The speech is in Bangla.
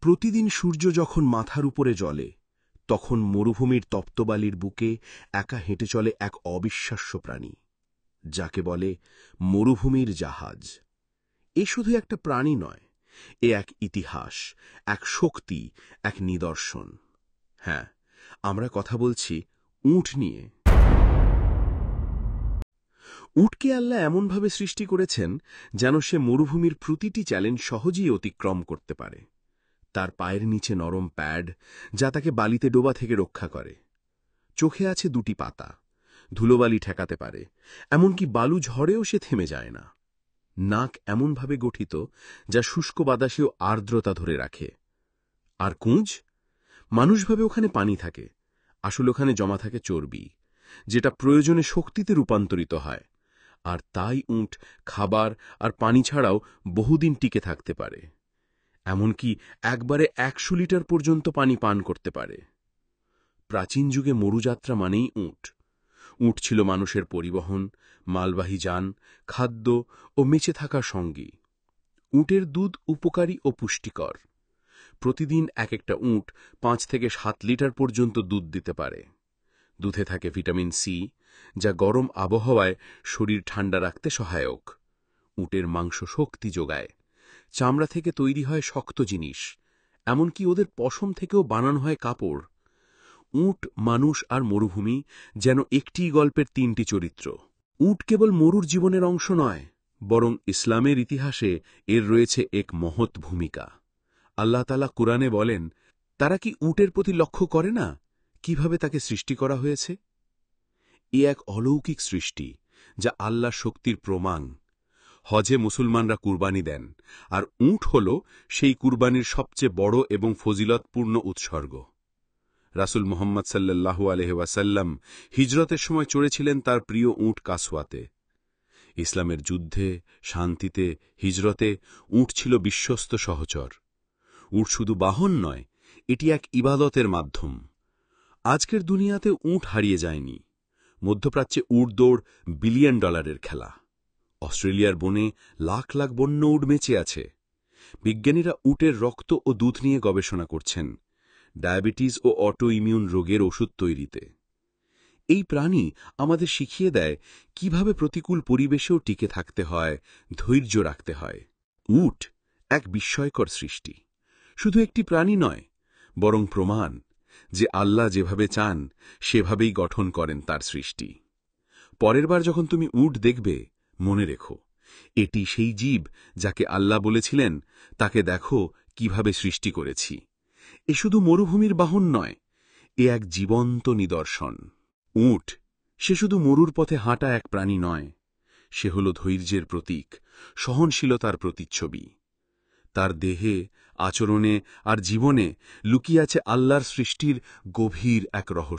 প্রতিদিন সূর্য যখন মাথার উপরে জ্বলে তখন মরুভূমির তপ্তবালির বুকে একা হেঁটে চলে এক অবিশ্বাস্য প্রাণী, যাকে বলে মরুভূমির জাহাজ। এ শুধু একটা প্রাণী নয়, এ এক ইতিহাস, এক শক্তি, এক নিদর্শন। হ্যাঁ, আমরা কথা বলছি উট নিয়ে। উটকে আল্লাহ এমনভাবে সৃষ্টি করেছেন যেন সে মরুভূমির প্রতিটি চ্যালেঞ্জ সহজেই অতিক্রম করতে পারে। তার পায়ের নিচে নরম প্যাড, যা তাকে বালিতে ডোবা থেকে রক্ষা করে। চোখে আছে দুটি পাতা, ধুলোবালি ঠেকাতে পারে, এমনকি বালু ঝড়েও সে থেমে যায় না। নাক এমনভাবে গঠিত যা শুষ্ক বাতাসেও আর্দ্রতা ধরে রাখে। আর কুঁজ? মানুষ ভাবে ওখানে পানি থাকে, আসলে ওখানে জমা থাকে চর্বি, যেটা প্রয়োজনে শক্তিতে রূপান্তরিত হয়। আর তাই উট খাবার আর পানি ছাড়াও বহুদিন টিকে থাকতে পারে, এমনকি একবারে 100 লিটার পর্যন্ত পানি পান করতে পারে। প্রাচীন যুগে মরুযাত্রা মানেই উট। উট ছিল মানুষের পরিবহন, মালবাহী যান, খাদ্য ও বেঁচে থাকার সঙ্গী। উটের দুধ উপকারী ও পুষ্টিকর। প্রতিদিন এক একটা উট 5 থেকে 7 লিটার পর্যন্ত দুধ দিতে পারে। দুধে থাকে ভিটামিন সি, যা গরম আবহাওয়ায় শরীর ঠান্ডা রাখতে সহায়ক। উটের মাংস শক্তি যোগায়। চামড়া থেকে তৈরি হয় শক্ত জিনিস, এমনকি ওদের পশম থেকেও বানানো হয় কাপড়। উট, মানুষ আর মরুভূমি যেন একটিই গল্পের 3টি চরিত্র। উট কেবল মরুর জীবনের অংশ নয়, বরং ইসলামের ইতিহাসে এর রয়েছে এক মহৎ ভূমিকা। আল্লাহ তাআলা কুরআনে বলেন, তারা কি উটের প্রতি লক্ষ্য করে না কিভাবে তাকে সৃষ্টি করা হয়েছে? এ এক অলৌকিক সৃষ্টি, যা আল্লাহর শক্তির প্রমাণ। হজে মুসলমানরা কুরবানি দেন, আর উট হল সেই কুরবানির সবচেয়ে বড় এবং ফজিলতপূর্ণ উৎসর্গ। রাসূল মুহাম্মদ সাল্লাল্লাহু আলাইহি ওয়াসাল্লাম হিজরতের সময় চড়েছিলেন তার প্রিয় উট কাসওয়াতে। ইসলামের যুদ্ধে, শান্তিতে, হিজরতে উট ছিল বিশ্বস্ত সহচর। উট শুধু বাহন নয়, এটি এক ইবাদতের মাধ্যম। আজকের দুনিয়াতে উট হারিয়ে যায়নি। মধ্যপ্রাচ্যে উট দৌড় বিলিয়ন ডলারের খেলা। অস্ট্রেলিয়ার বনে লাখ লাখ বন্য উট বেঁচে আছে। বিজ্ঞানীরা উটের রক্ত ও দুধ নিয়ে গবেষণা করছেন, ডায়াবেটিস ও অটো ইমিউন রোগের ওষুধ তৈরিতে। এই প্রাণী আমাদের শিখিয়ে দেয় কিভাবে প্রতিকূল পরিবেশেও টিকে থাকতে হয়, ধৈর্য রাখতে হয়। উট এক বিস্ময়কর সৃষ্টি, শুধু একটি প্রাণী নয়, বরং প্রমাণ যে আল্লাহ যেভাবে চান সেভাবেই গঠন করেন তার সৃষ্টি। পরের বার যখন তুমি উট দেখবে, মনে রেখো, এটি সেই জীব যাকে আল্লাহ বলেছিলেন, তাকে দেখো কিভাবে সৃষ্টি করেছি। এ শুধু মরুভূমির বাহন নয়, এ এক জীবন্ত নিদর্শন। উট, সে শুধু মরুর পথে হাঁটা এক প্রাণী নয়, সে হল ধৈর্যের প্রতীক, সহনশীলতার প্রতিচ্ছবি। তার দেহে, আচরণে আর জীবনে লুকিয়ে আছে আল্লাহর সৃষ্টির গভীর এক রহস্য।